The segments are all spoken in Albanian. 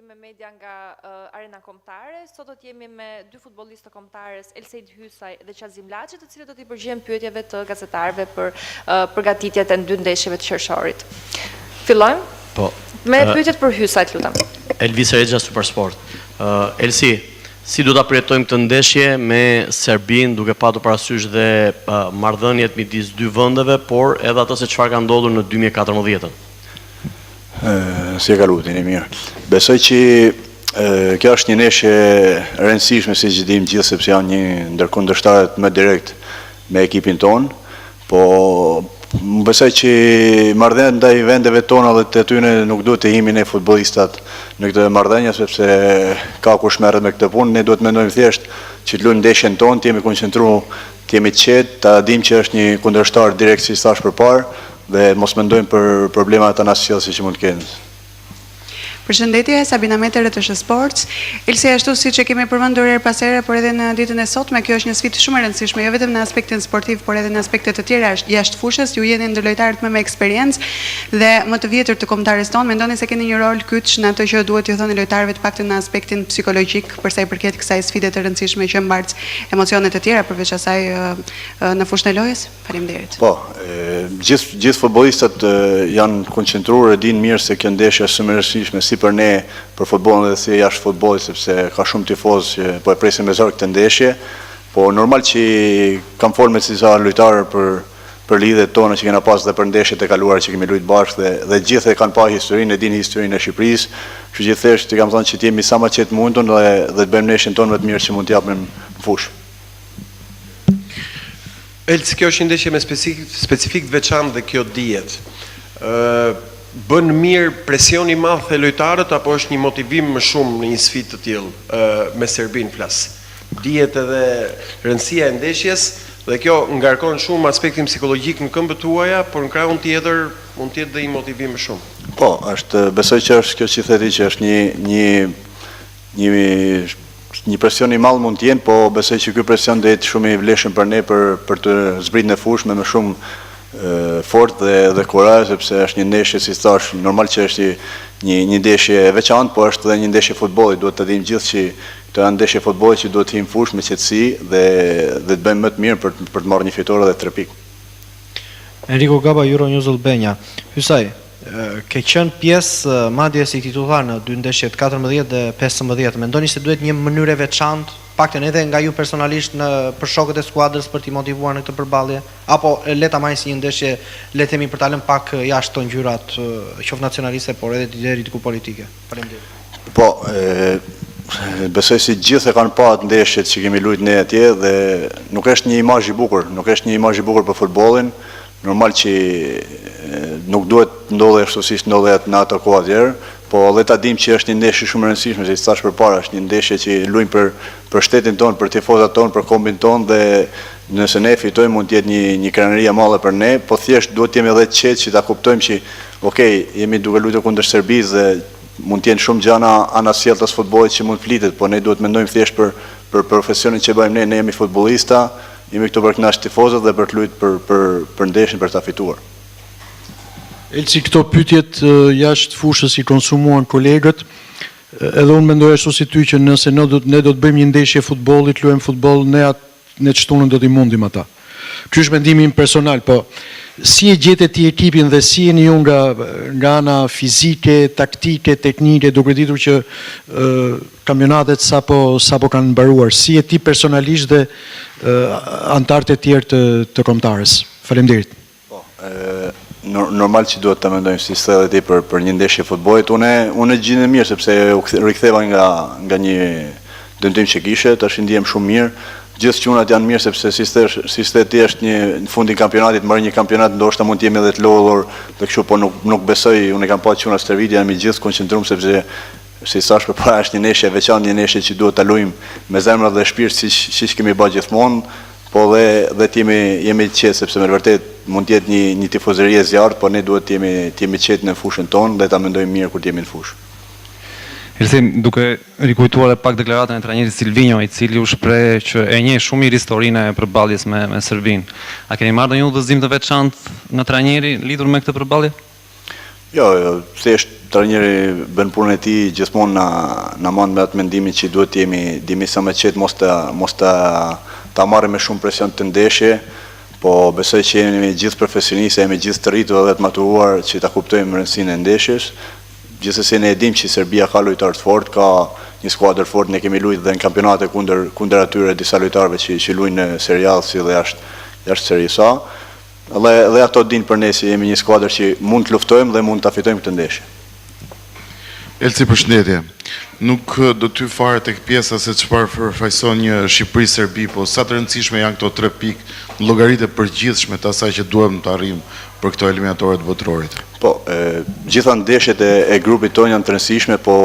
Me media nga Arena Kombëtare. Sot do të jemi me dy futbollistë kombëtarës, Elseid Hysaj dhe Qazim Laçi, të cilët do t'i përgjigjen pyetjeve të gazetarëve për përgatitjet e dy ndeshjeve të qershorit. Fillojmë? Po. Me pyetjet për Hysajt, lutem. Elvis Rexha, Supersport. Elsi, si do ta përjetojmë këtë ndeshje me Serbinë, duke patur parasysh dhe marrëdhëniet midis dy vendeve, por edhe ato se çfarë ka ndodhur në 2014-ën? Si e kalutin e mirë. Besoj që kjo është një ndeshje e rëndësishme, si që dim gjithë, sepse janë një ndërkundërshtarët më direkt me ekipin ton, po më besoj që marrëdhëniet ndaj vendeve tona dhe të tyre nuk duhet të jemi ne futbollistat në këtë marrëdhënie, sepse ka kush merret me këtë punë. Ne duhet mendojmë thjesht që të luajmë ndeshjen tonë, të jemi koncentruar, të jemi të qetë, ta dim që është një kundërshtar direkt, si thash përpara, dhe mos mendojmë për problemat të anasjellësi që mund të kenë. Përshëndetje, Sabina Metere të Sports. Elsi, ashtu siç e kemi përmendur her pas here, por edhe në ditën e sotme, kjo është një sfidë shumë e rëndësishme, jo vetëm në aspektin sportiv, por edhe në aspekte të tjera jashtë fushës. Ju jeni ndër lojtarët më me eksperiencë dhe më të vjetër të kombëtarës tonë. Mendoni se keni një rol kyç në ato që duhet t'ju thoni lojtarëve, të paktën në aspektin psikologjik, për sa i përket kësaj sfide të rëndësishme që mbarts emocionet e tjera përveç asaj në fushën e lojës? Faleminderit. Po, gjithë futbollistat janë koncentruar, e dinë mirë se kjo ndeshje është shumë e rëndësishme si për ne, për futbollin dhe si jashtë futbollit, sepse ka shumë tifozë që po e presin me zor këtë ndeshje. Po normal që kam folur me disa lojtarë për lidhjet tona që kena pas dhe për ndeshjet e kaluara që kemi luajtur bashkë, dhe gjithë e kanë pa historinë, e dinë historinë e Shqipërisë. Kështu që thjesht i kam thënë që të jemi sa më qetë mundun dhe të bëjmë ndeshjen tonë më të mirë që mund t'japim në fushë. Elsi, kjo është një ndeshje me specifik të veçantë dhe kjo dihet. Bën mirë presioni i madh te lojtarët, apo është një motivim më shumë në një sfidë të tillë me Serbinë flas? Dihet edhe rëndësia e ndeshjes dhe kjo ngarkon shumë aspektin psikologjik në këmbët tuaja, por në krahun tjetër mund të jetë dhe një motivim më shumë. Po, besoj që është kjo që thëti që është një presion i madh mund të jenë, po besoj që ky presion do jetë shumë i vlefshëm për ne për të zbritur në fushë me më shumë fort dhe kurajë, sepse është një ndeshje, si thash, normal që është një ndeshje e veçantë, po është edhe një ndeshje futbolli. Duhet të dimë gjithë që këto janë ndeshje futbolli që duhet të him fushë me qetësi dhe të bëjmë më të mirë për të marrë një fitore dhe 3 pikë. Enrico Gaba, Euronews Albania. Hysaj, ke qenë pjesë madje si titullar në dy ndeshjet 14 dhe 15. Mendoni se duhet një mënyrë e veçantë, paktën edhe nga ju personalisht për shokët e skuadrës për t'i motivuar në këtë përballje, apo le ta marrin si një ndeshje, le të themi, për ta lënë pak jashtë të ngjyrat qoftë nacionaliste, por edhe deri diku politike? Faleminderit. Po, besoj si gjithë e kanë pa atë ndeshjet që kemi luajtur ne atje dhe nuk është një imazh i bukur, për futbollin. Normal që nuk duhet ndodhe ashtu siç ndodhe në ato kohë atëherë, po edhe ta dim që është një ndeshje shumë e rëndësishme, si thash përpara, është një ndeshje që luajmë për shtetin ton, për tifozat ton, për kombin ton, dhe nëse ne fitojmë mund të jetë një krenari e madhe për ne, po thjesht duhet të jemi edhe të qetë që ta kuptojmë që okay, jemi duke luajtur kundër Serbisë dhe mund të jenë shumë gjëra anasjelltas futbollit që mund të flitet, po ne duhet mendojmë thjesht për profesionin që bëjmë ne jemi futbollista, jemi këtu për të kënaqur tifozët dhe për të luajtur për ndeshjen për ta fituar. Elsi, këto pyetjet jashtë fushës i konsumuan kolegët, edhe unë mendoj ashtu si ty që nëse ne do të bëjmë një ndeshje futbolli, të luajmë futboll, ne çtunën do t'i mundim ata. Ky është mendimi im personal, po si e gjetet ti ekipin dhe si jeni ju nga ana fizike, taktike, teknike, duke ditur që kampionatet sapo kanë mbaruar, si e ti personalisht dhe antarët e tjerë të kombëtarës? Faleminderit. Po, normal që duhet të mendojmë si thellë ti për një ndeshje futbollit. Unë gjendem mirë sepse u riktheva nga një dëmtim që kishe, tash ndihem shumë mirë. Gjithë qunat janë mirë sepse si ti është në fundin kampionatit, marrë një kampionat, ndoshta mund të jemi edhe të lodhur dhe kështu, po nuk besoj, unë kam pasur qunat stërvitje, janë gjithë koncentruar sepse si thash përpara është një ndeshje e veçantë, një ndeshje që duhet ta luajmë me zemër dhe shpirt siç kemi bërë gjithmonë, po dhe jemi të qetë sepse me vërtet mund të jetë një tifozëri e zjarrt, po ne duhet të jemi qetë në fushën tonë dhe ta mendojmë mirë kur të jemi në fushë. Elsi, duke rikujtuar edhe pak deklaratën e trajnerit Silvinjo, i cili u shpreh që e njeh shumë mirë historinë e përballjes me Serbinë. A keni marrë ndonjë udhëzim të veçantë nga trajneri lidhur me këtë përballje? Jo, thjesht trajneri bën punën e tij gjithmonë na mand me atë mendimin që duhet jemi sa më qetë, mos ta marrim me shumë presion të ndeshje, po besoj që jemi gjithë profesionistë, jemi gjithë të rritur dhe të maturuar që ta kuptojmë rëndësinë e ndeshjes. Gjithsesi ne e dimë që Serbia ka lojtarë të fortë, ka një skuadër fort, ne kemi luajtur dhe në kampionate kundër atyre disa lojtarëve që luajnë në Serie A si dhe jashtë Serie A. Dhe ato dinë për ne se jemi një skuadër që mund të luftojmë dhe mund të fitojmë këtë ndeshje. Elci, përshëndetje. Nuk do ty fare tek pjesa se çfarë përfaqëson një Shqipëri-Serbi, po sa të rëndësishme janë këto 3 pikë në llogaritë e përgjithshme të asaj që duhem të arrijmë për këto eliminatorë të botrorit. Po, gjitha ndeshjet e grupit tonë janë të rëndësishme, po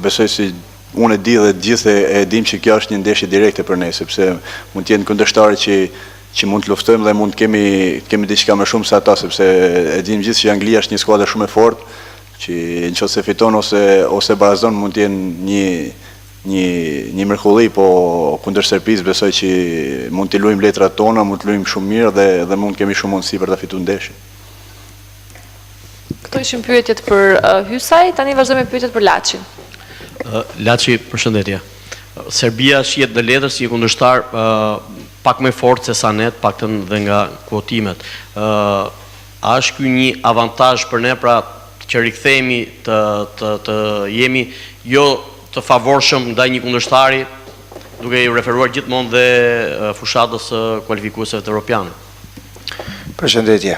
besoj se unë e di dhe gjithë e dim që kjo është një ndeshje direkte për ne, sepse mund të jenë kundërshtarë që mund të luftojmë dhe mund të kemi diçka më shumë se ata, sepse e dim gjithë që Anglia është një skuadër shumë e fortë, që nëse fiton ose barazon mund të jenë një mrekulli, po kundër Serbisë besoj që mund të luajmë letrat tona, mund të luajmë shumë mirë dhe mund kemi shumë mundësi për ta fituar ndeshjen. Këto ishin pyetjet për Hysaj, tani vazhdojmë me pyetjet për Laçin. Laçi, përshëndetje. Serbia shihet në letër si një kundërshtar pak më fort se sa ne, paktën dhe nga kuotimet. A është ky një avantazh për ne, pra që rikthehemi të jemi jo të favorshëm ndaj një kundërshtari, duke i referuar gjithmonë dhe fushatës kualifikuesve të europiane? Përshëndetje.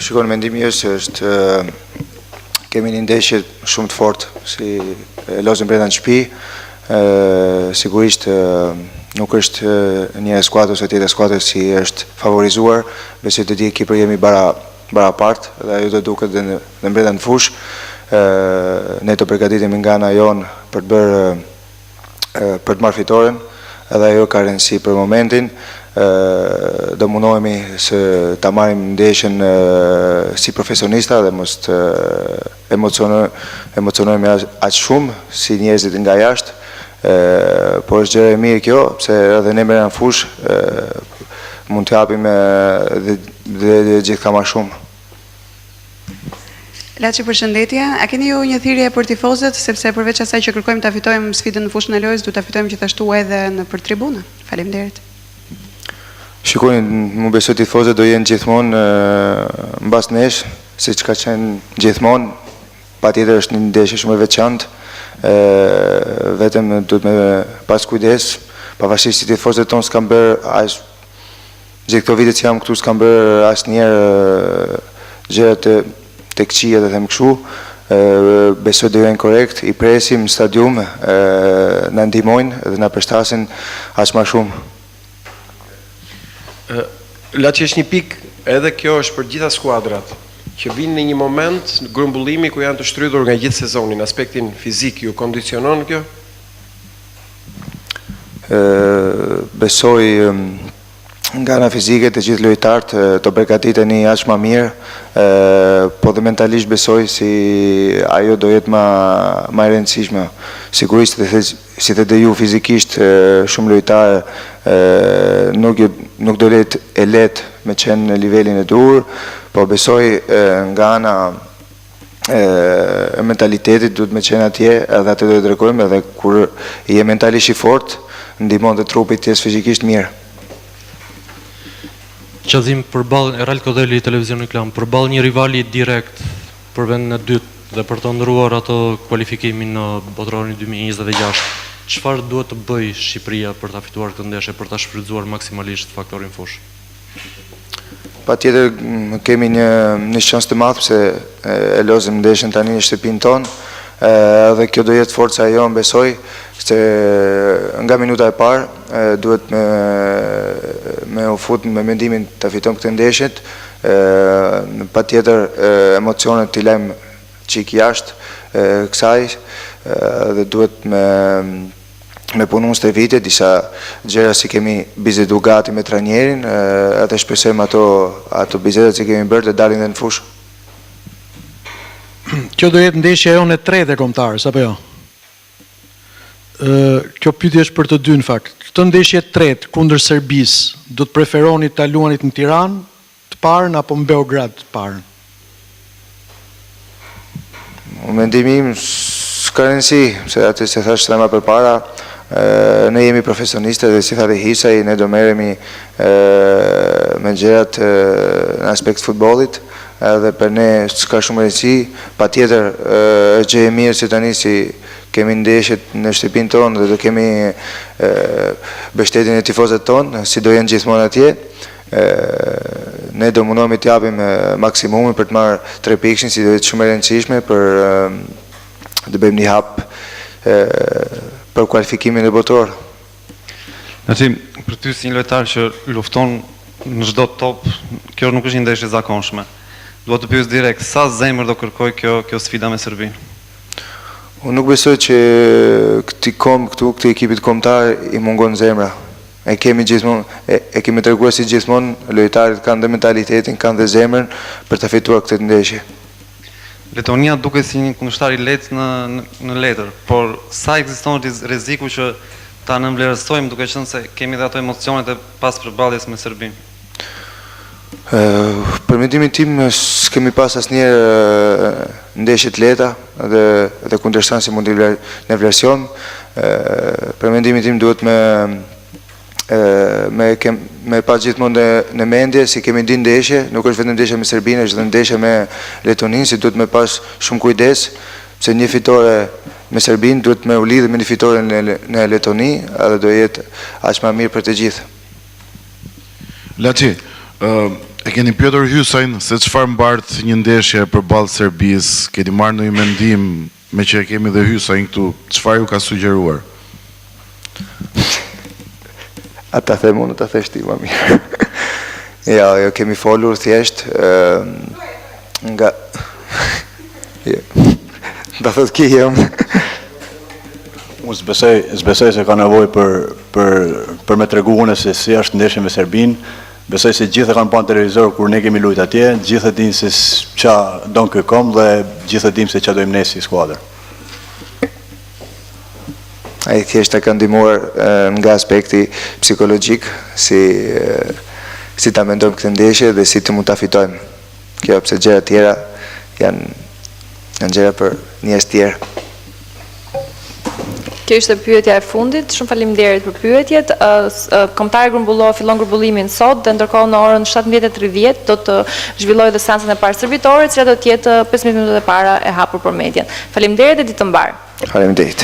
Shikoni, mendimi është kemi një ndeshje shumë të fortë, si e lozëm brenda në shtëpi, sigurisht nuk është një skuadër ose tjetër skuadër si është favorizuar, besoj të di ekipër jemi barapart dhe ajo do duket dhe në brenda në fush. Ne të përgatitemi nga ana jonë për të marrë fitoren, edhe ajo ka rëndësi për momentin. Do mundohemi se ta marrim ndeshjen si profesionista dhe mos të emocionojmë aq shumë si njerëzit nga jashtë, por është gjë e mirë kjo, pse edhe ne brenda në fush mund të japim dhe gjithka më shumë. Laçi, përshëndetje. A keni ju një thirrje për tifozët, sepse përveç asaj që kërkojmë ta fitojmë sfidën në fushën e lojës, duhet ta fitojmë gjithashtu edhe për tribuna. Faleminderit. Shikoni, më besoj tifozët do jenë gjithmonë mbas nesh, siç ka qenë gjithmonë. Patjetër është një ndeshje shumë e veçantë. Vetëm duhet me pas kujdes, pavarësisht se tifozët tonë s'kan bërë gjithë këto vite që jam këtu s'kan bërë asnjëherë gjërat të këqija dhe them kështu, besoj do jenë korrekt, i presim në stadium, na ndihmojnë dhe na përshtasin aq më shumë. Laçi është një pikë, edhe kjo është për gjitha skuadrat, që vinë në një moment në grumbullimi ku janë të shtrydhur nga gjithë sezoni, në aspektin fizik, ju kondicionon kjo? Besoj nga ana fizike të gjithë lojtarët të përgatiteni aq më mirë, po dhe mentalisht besoj si ajo do jetë më e rëndësishme. Sigurisht si të ju fizikisht shumë lojtarë nuk do e letë me qenë në nivelin e dur, po besoj nga ana mentalitetit duhet me qenë atje, edhe atë do të tregojmë, edhe kur je mentalisht i fort, ndihmon të trupit të jesh fizikisht mirë. Qëllim përballë Real Kodeli Televizioni Klan, përballë një rivali direkt për vendin e dytë dhe për të ndëruar ato kualifikimin në botrorin 2026. Çfarë duhet të bëjë Shqipëria për ta fituar këtë ndeshje, për ta shfrytzuar maksimalisht faktorin fush? Patjetër kemi një shans të madh pse e lozëm ndeshjen tani në shtëpinë tonë, dhe kjo do jetë forca jonë, besoj, se nga minuta e parë duhet me u fut me mendimin të fitojmë këtë ndeshjet, patjetër emocionet t'i lejmë çik jashtë kësaj, dhe duhet me punu në stërvite, disa gjëra si kemi bizedu gati me trajnerin, edhe shpresojmë ato bizedat që kemi bërë të dalin dhe në fushë. Kjo do jetë ndeshja jonë e tretë e kombëtarës, apo jo? Kjo pyetje është për të dy në fakt. Këtë ndeshje tretë kundër Serbisë, do të preferoni ta luanit në Tiranë të parën apo në Beograd të parën? Mendimi im s'ka rëndësi, se atë se thash thema përpara, ne jemi profesioniste dhe si thati Hisaj, ne do merremi me gjërat në aspekt futbollit, edhe për ne s'ka shumë rëndësi, patjetër është gjë e mirë si tani si kemi ndeshjet në shtëpinë tonë dhe do kemi mbështetjen e tifozëve tonë, si do jenë gjithmonë atje. Ne do mundohemi të japim maksimumin për të marrë 3 pikshin, si do jetë shumë e rëndësishme për të bëjmë një hap për kualifikimin e botror. Për ty si një lojtar që lufton në çdo top, kjo nuk është një ndeshje e zakonshme. Dua të pyes direkt, sa zemër do kërkoj kjo sfida me Serbinë? Unë nuk besoj që këtu ekipit kombëtar i mungon zemra. E kemi treguar si gjithmonë, lojtarët kanë dhe mentalitetin, kanë dhe zemrën për të fituar këtë ndeshje. Letonia duket si një kundërshtar i lehtë në letër, por sa ekziston rreziku që ta nënvlerësojmë duke qenë se kemi dhe ato emocionet e pas përballjes me Serbinë? Për mendimin tim s'kemi pas asnjëherë ndeshje të lehta dhe kundërshtar si mund të ne vlerësojmë. Për mendimin tim duhet me pas gjithmonë në mendje si kemi di ndeshje, nuk është vetëm ndeshja me Serbinë, është edhe ndeshja me Letoninë, si duhet me pas shumë kujdes, se një fitore me Serbinë duhet me u lidhë me një fitore në Letoni, edhe do jetë aq më mirë për të gjithë. Laçi, e keni pyetur Hysajn se çfarë mbart një ndeshje përballë Serbisë, keni marrë ndonjë mendim me që e kemi dhe Hysajn këtu, çfarë ju ka sugjeruar? Ata them unë, ta thesh ti më mirë. Jo, kemi folur thjesht nga da thot ki jam. Unë s'besoj se ka nevojë për me tregu unë se si është ndeshje me Serbinë. Besoj se gjithë e kanë pa në televizor kur ne kemi lujt atje, gjithë e dinë se qa donë kë kom dhe gjithë e dinë se qa dojmë ne si skuadër. Ai thjesht e ka ndihmuar nga aspekti psikologjik, si ta mendojmë këtë ndeshje dhe si të mund ta fitojmë. Kjo pse gjëra tjera janë gjëra për njerëz tjerë. Kjo ishte pyetja e fundit. Shumë faleminderit për pyetjet. Kombëtari grumbullor fillon grumbullimin sot dhe ndërkohë në orën 17:30 do të zhvillojë dhe seancën e parë servitore, që do të jetë 15 minuta e para e hapur për median. Faleminderit dhe ditë të mbarë. Faleminderit.